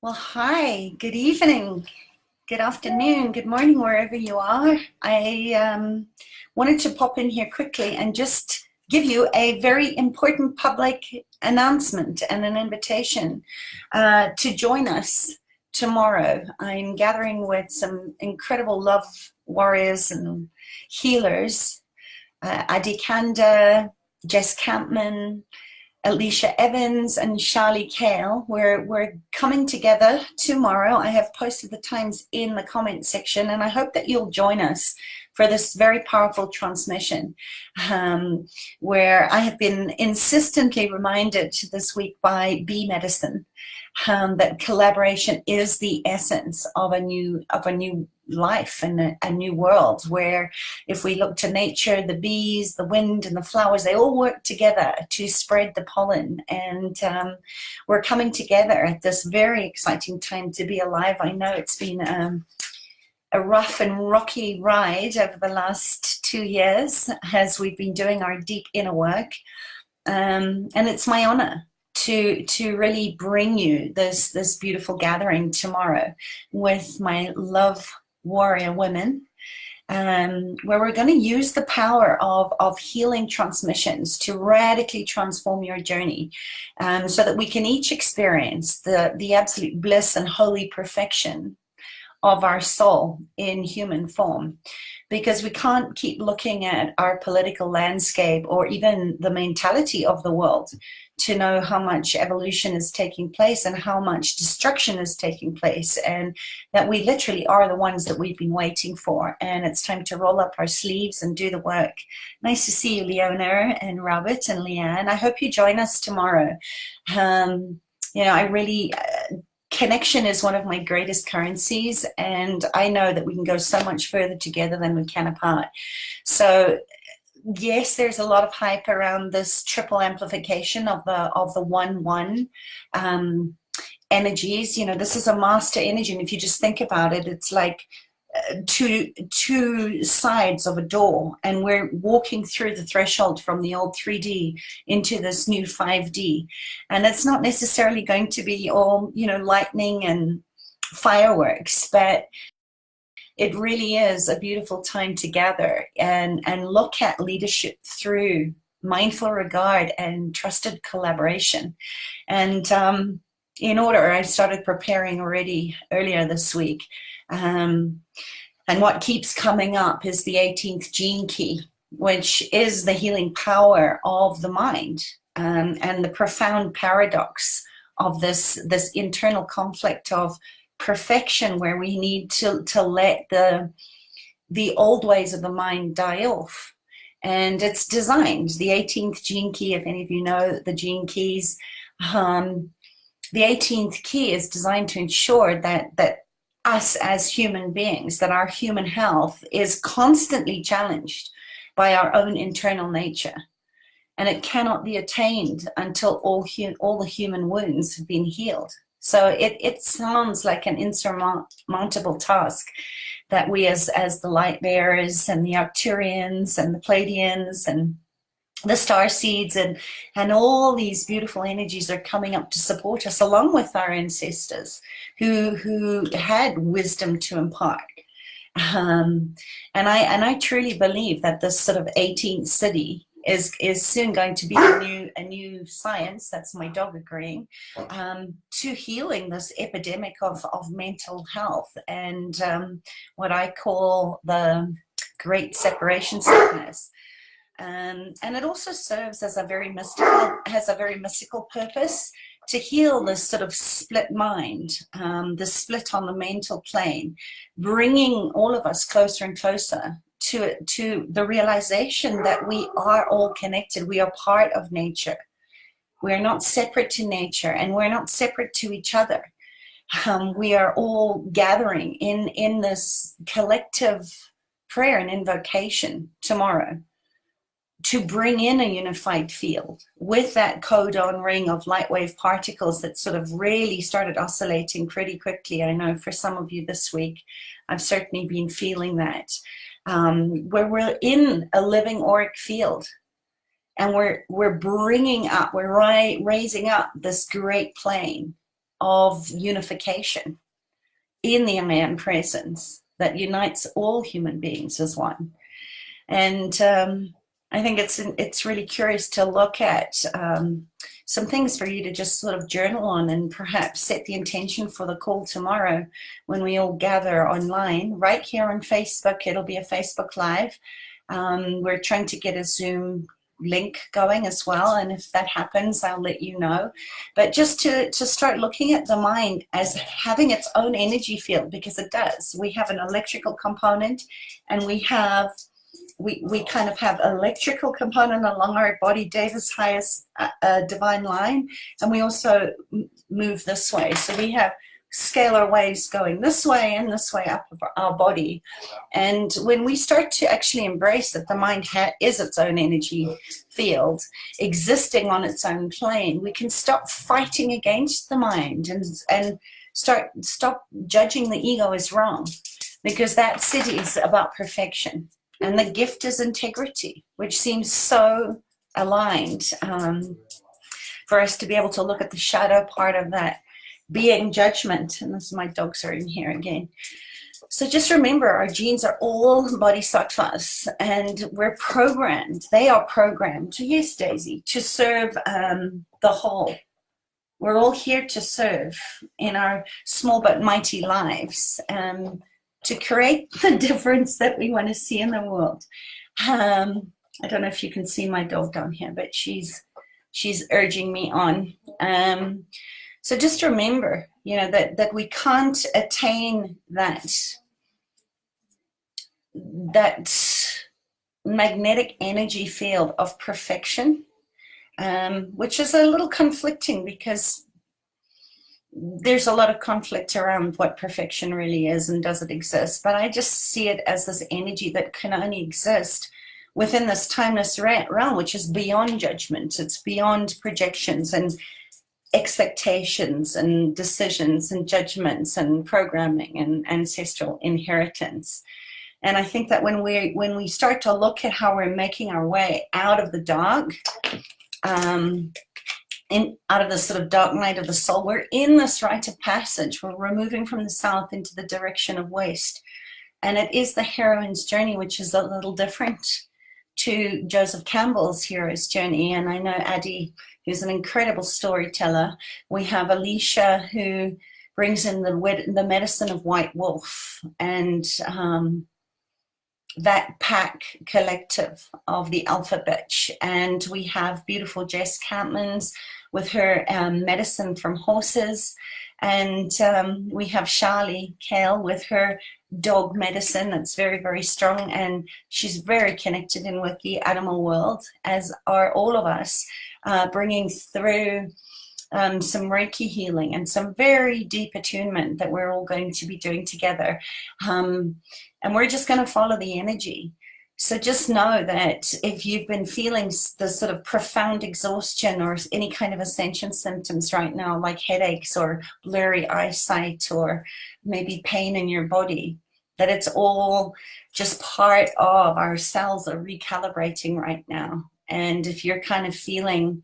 Well, hi, good evening, good afternoon, good morning, wherever you are. I wanted to pop in here quickly and just give you a very important public announcement and an invitation to join us tomorrow. I'm gathering with some incredible love warriors and healers, Adi Kanda, Jess Campman, Alicia Evans and Charlie Kale. We're coming together tomorrow. I have posted the times in the comment section, and I hope that you'll join us for this very powerful transmission, where I have been insistently reminded this week by bee medicine that collaboration is the essence of a new life and a new world, where if we look to nature, the bees, the wind and the flowers, they all work together to spread the pollen. And we're coming together at this very exciting time to be alive. I know it's been a rough and rocky ride over the last 2 years as we've been doing our deep inner work, and it's my honor to really bring you this beautiful gathering tomorrow with my love warrior women, where we're going to use the power of healing transmissions to radically transform your journey, so that we can each experience the absolute bliss and holy perfection of our soul in human form. Because we can't keep looking at our political landscape or even the mentality of the world to know how much evolution is taking place and how much destruction is taking place, and that we literally are the ones that we've been waiting for, and it's time to roll up our sleeves and do the work. Nice to see you, Leona and Robert and Leanne. I hope you join us tomorrow. I really connection is one of my greatest currencies, and I know that we can go so much further together than we can apart. So yes, there's a lot of hype around this triple amplification of the 1-1 energies. This is a master energy, and if you just think about it, it's like two sides of a door, and we're walking through the threshold from the old 3D into this new 5D, and it's not necessarily going to be all lightning and fireworks, but it really is a beautiful time to gather and look at leadership through mindful regard and trusted collaboration. And in order, I started preparing already earlier this week. And what keeps coming up is the 18th gene key, which is the healing power of the mind, and the profound paradox of this internal conflict of perfection, where we need to let the old ways of the mind die off. And it's designed, the 18th gene key, if any of you know the gene keys, the 18th key is designed to ensure that us as human beings, that our human health is constantly challenged by our own internal nature. And it cannot be attained until all the human wounds have been healed. So it sounds like an insurmountable task that we as the light bearers and the Arcturians and the Pleiadians and the star seeds and all these beautiful energies are coming up to support us, along with our ancestors who had wisdom to impart. And I truly believe that this sort of 18th siddih is soon going to be a new science, that's my dog agreeing, to healing this epidemic of mental health and what I call the great separation sickness. And it also serves as a very mystical purpose to heal this sort of split mind, the split on the mental plane, bringing all of us closer and closer to the realization that we are all connected. We are part of nature. We are not separate to nature, and we're not separate to each other. We are all gathering in this collective prayer and invocation tomorrow to bring in a unified field with that codon ring of light wave particles that sort of really started oscillating pretty quickly. I know for some of you this week, I've certainly been feeling that, where we're in a living auric field, and we're bringing up, we're raising up this great plane of unification in the I Am presence that unites all human beings as one. And I think it's really curious to look at some things for you to just sort of journal on, and perhaps set the intention for the call tomorrow when we all gather online right here on Facebook. It'll be a Facebook Live. We're trying to get a Zoom link going as well, and if that happens, I'll let you know. But just to start looking at the mind as having its own energy field, because it does. We have an electrical component, and we kind of have electrical component along our body, David's highest divine line, and we also move this way. So we have scalar waves going this way and this way up our body. And when we start to actually embrace that the mind is its own energy field, existing on its own plane, we can stop fighting against the mind and stop judging the ego as wrong, because that siddih is about perfection. And the gift is integrity, which seems so aligned for us to be able to look at the shadow part of that being judgment. And my dogs are in here again. So just remember, our genes are all bodhisattvas, and we're programmed. They are programmed to, yes, Daisy, to serve the whole. We're all here to serve in our small but mighty lives, to create the difference that we want to see in the world. I don't know if you can see my dog down here, but she's urging me on. So just remember, that we can't attain that magnetic energy field of perfection, which is a little conflicting, because there's a lot of conflict around what perfection really is and does it exist. But I just see it as this energy that can only exist within this timeless realm, which is beyond judgment. It's beyond projections and expectations and decisions and judgments and programming and ancestral inheritance. And I think that when we start to look at how we're making our way out of the dark, out of the sort of dark night of the soul, we're in this rite of passage. We're moving from the south into the direction of west. And it is the heroine's journey, which is a little different to Joseph Campbell's hero's journey. And I know Addie, who's an incredible storyteller. We have Alicia, who brings in the medicine of White Wolf, and that pack collective of the alphabet. And we have beautiful Jess Campmans with her medicine from horses. And we have Charlie Kale with her dog medicine that's very, very strong. And she's very connected in with the animal world, as are all of us, bringing through some Reiki healing and some very deep attunement that we're all going to be doing together. And we're just going to follow the energy. So just know that if you've been feeling the sort of profound exhaustion or any kind of ascension symptoms right now, like headaches or blurry eyesight or maybe pain in your body, that it's all just part of our cells are recalibrating right now. And if you're kind of feeling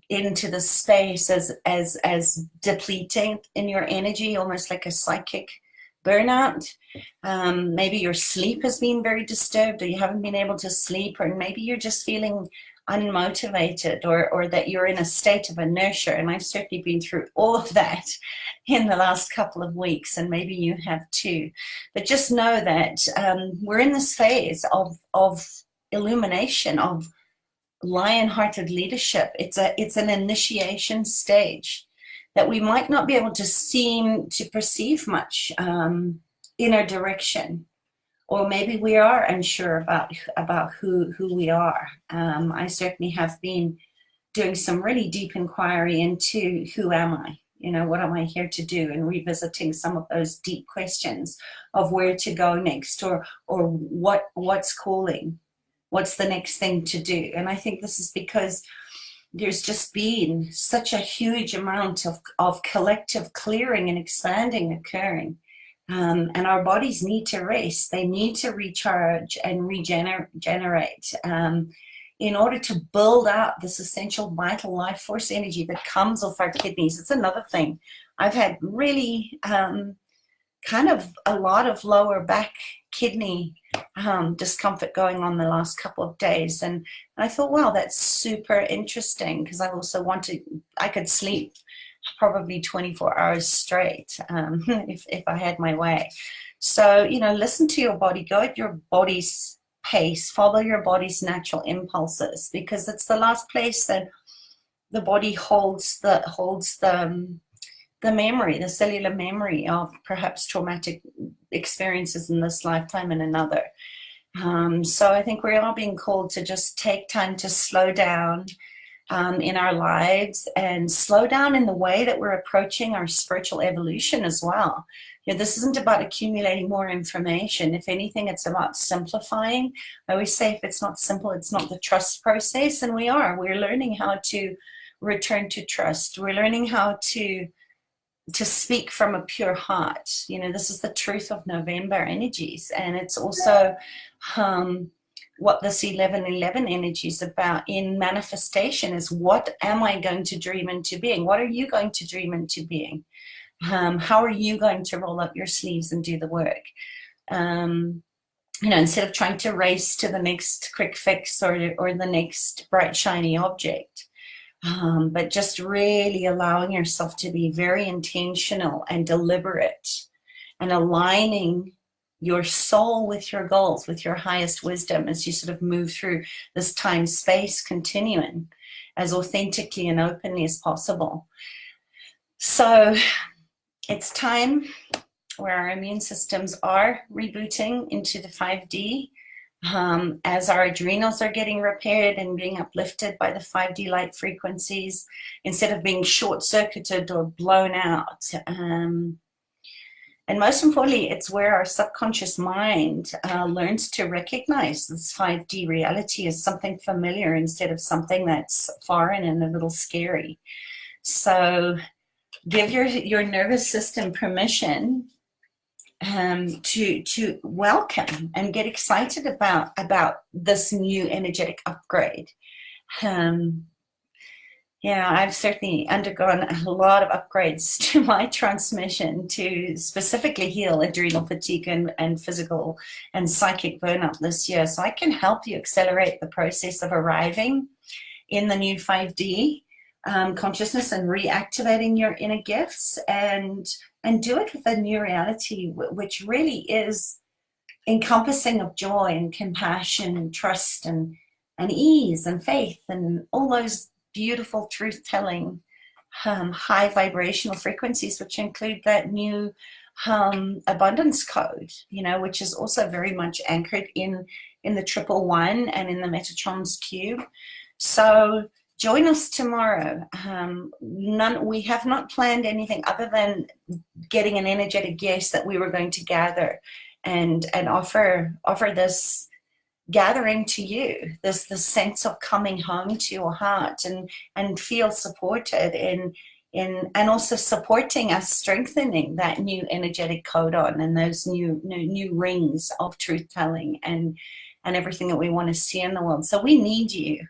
into the space as depleting in your energy, almost like a psychic burnout, maybe your sleep has been very disturbed, or you haven't been able to sleep, or maybe you're just feeling unmotivated, or that you're in a state of inertia. And I've certainly been through all of that in the last couple of weeks, and maybe you have too. But just know that we're in this phase of illumination, of lion-hearted leadership. It's an initiation stage that we might not be able to seem to perceive much inner direction, or maybe we are unsure about who we are. I certainly have been doing some really deep inquiry into who am I? What am I here to do? And revisiting some of those deep questions of where to go next, or what's calling. What's the next thing to do? And I think this is because there's just been such a huge amount of collective clearing and expanding occurring. And our bodies need to rest. They need to recharge and regenerate. in order to build up this essential vital life force energy that comes off our kidneys. It's another thing. I've had really kind of a lot of lower back kidney discomfort going on the last couple of days. And I thought, wow, that's super interesting, because I also I could sleep probably 24 hours straight if I had my way. So, you know, listen to your body, go at your body's pace, follow your body's natural impulses, because it's the last place that the body holds the memory, the cellular memory of perhaps traumatic experiences in this lifetime and another. So I think we are being called to just take time to slow down in our lives, and slow down in the way that we're approaching our spiritual evolution as well. You know, this isn't about accumulating more information. If anything, it's about simplifying. I always say, if it's not simple, it's not the trust process. And we're learning how to return to trust. We're learning how to speak from a pure heart. You know, this is the truth of November energies. And it's also what this 1111 energy is about in manifestation, is what am I going to dream into being? What are you going to dream into being? How are you going to roll up your sleeves and do the work? You know, instead of trying to race to the next quick fix or the next bright, shiny object. But just really allowing yourself to be very intentional and deliberate, and aligning your soul with your goals, with your highest wisdom, as you sort of move through this time-space continuum as authentically and openly as possible. So it's time where our immune systems are rebooting into the 5D. As our adrenals are getting repaired and being uplifted by the 5D light frequencies, instead of being short-circuited or blown out. And most importantly, it's where our subconscious mind learns to recognize this 5D reality as something familiar instead of something that's foreign and a little scary. So give your nervous system permission to welcome and get excited about this new energetic upgrade. Yeah, I've certainly undergone a lot of upgrades to my transmission to specifically heal adrenal fatigue and physical and psychic burnout this year. So I can help you accelerate the process of arriving in the new 5D consciousness and reactivating your inner gifts, and do it with a new reality, which really is encompassing of joy and compassion and trust and ease and faith and all those beautiful truth-telling high vibrational frequencies, which include that new abundance code, you know, which is also very much anchored in the 111 and in the Metatron's cube. So join us tomorrow. We have not planned anything other than getting an energetic guest that we were going to gather and offer this gathering to you, this sense of coming home to your heart and feel supported and also supporting us, strengthening that new energetic codon and those new rings of truth telling and everything that we want to see in the world. So we need you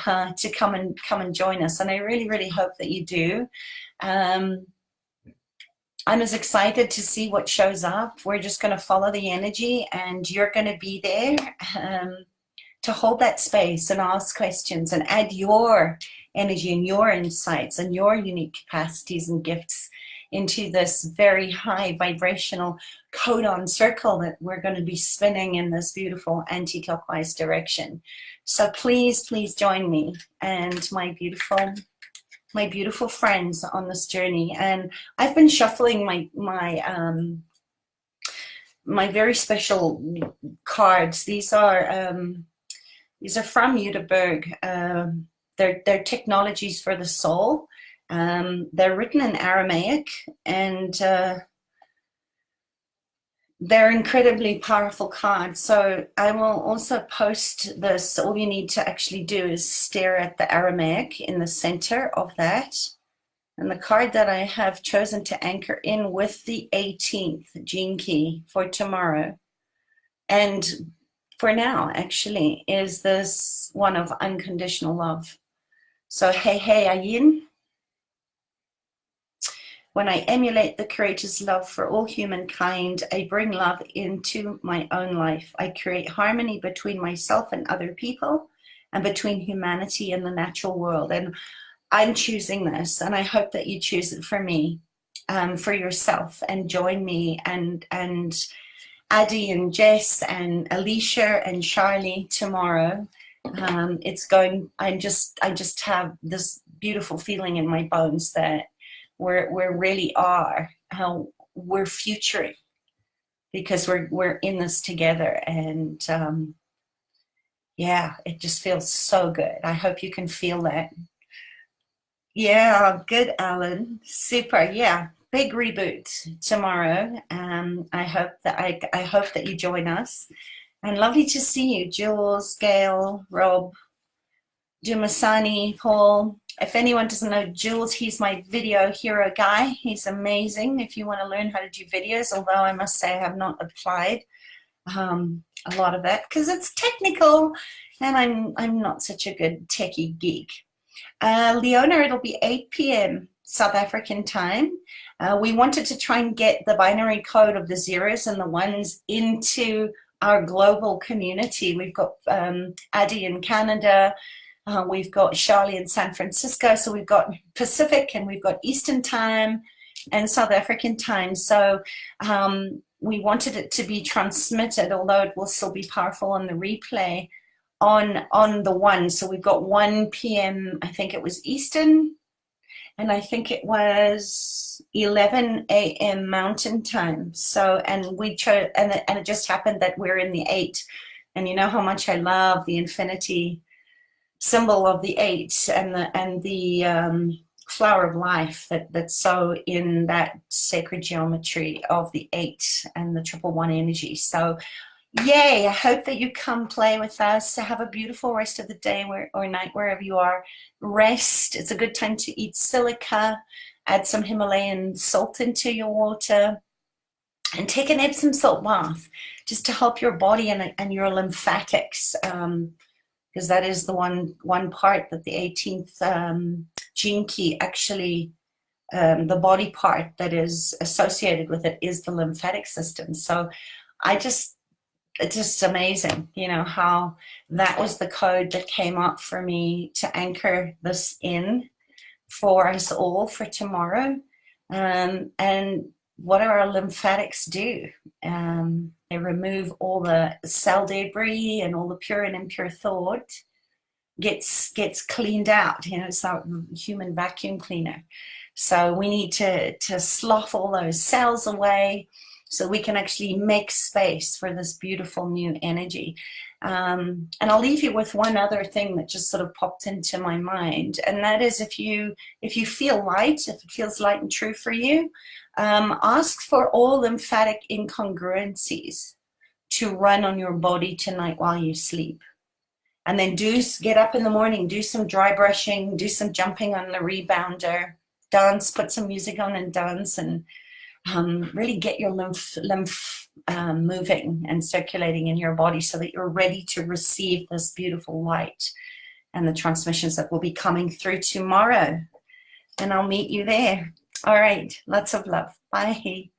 to come and join us, and I really, really hope that you do. I'm as excited to see what shows up. We're just going to follow the energy, and you're going to be there to hold that space and ask questions and add your energy and your insights and your unique capacities and gifts into this very high vibrational codon circle that we're going to be spinning in this beautiful anti-clockwise direction. So please, please join me and my beautiful friends on this journey. And I've been shuffling my very special cards. These are from Udaberg. They're technologies for the soul. They're written in Aramaic, and they're incredibly powerful cards. So I will also post this. All you need to actually do is stare at the Aramaic in the center of that. And the card that I have chosen to anchor in with the 18th gene key for tomorrow. And for now, actually, is this one of unconditional love. So, hey, hey, Ayin. When I emulate the Creator's love for all humankind, I bring love into my own life. I create harmony between myself and other people, and between humanity and the natural world. And I'm choosing this, and I hope that you choose it for me, for yourself, and join me and Addie and Jess and Alicia and Charlie tomorrow. It's going. I just have this beautiful feeling in my bones that we really are how we're futuring, because we're in this together, and yeah, it just feels so good. I hope you can feel that. Yeah, good, Alan. Super. Yeah, big reboot tomorrow. I hope that you join us. And lovely to see you, Jules, Gail, Rob, Dumasani, Paul. If anyone doesn't know Jules, he's my video hero guy. He's amazing if you want to learn how to do videos, although I must say I have not applied a lot of that because it's technical and I'm not such a good techie geek. Leona, it'll be 8 p.m. South African time. We wanted to try and get the binary code of the zeros and the ones into our global community. We've got Addie in Canada, we've got Charlie in San Francisco, so we've got Pacific and we've got Eastern time and South African time. So we wanted it to be transmitted, although it will still be powerful on the replay, on the one. So we've got 1 p.m. I think it was Eastern, and I think it was 11 a.m. Mountain time. So, and we chose, and it just happened that we're in the 8, and you know how much I love the infinity symbol of the 8 and the flower of life that's so in that sacred geometry of the 8 and the 111 energy. So yay, I hope that you come play with us. Have a beautiful rest of the day or night, wherever you are. Rest. It's a good time to eat silica. Add some Himalayan salt into your water. And take an Epsom salt bath just to help your body and your lymphatics. Because that is the one part that the 18th gene key actually, the body part that is associated with it is the lymphatic system. So it's just amazing, you know, how that was the code that came up for me to anchor this in for us all for tomorrow. And what do our lymphatics do? They remove all the cell debris and all the pure and impure thought gets cleaned out. You know, it's our human vacuum cleaner. So we need to slough all those cells away so we can actually make space for this beautiful new energy. And I'll leave you with one other thing that just sort of popped into my mind, and that is if you feel light, if it feels light and true for you, ask for all lymphatic incongruencies to run on your body tonight while you sleep. And then get up in the morning, do some dry brushing, do some jumping on the rebounder, dance, put some music on and dance, and really get your lymph moving and circulating in your body so that you're ready to receive this beautiful light and the transmissions that will be coming through tomorrow. And I'll meet you there. All right, lots of love. Bye.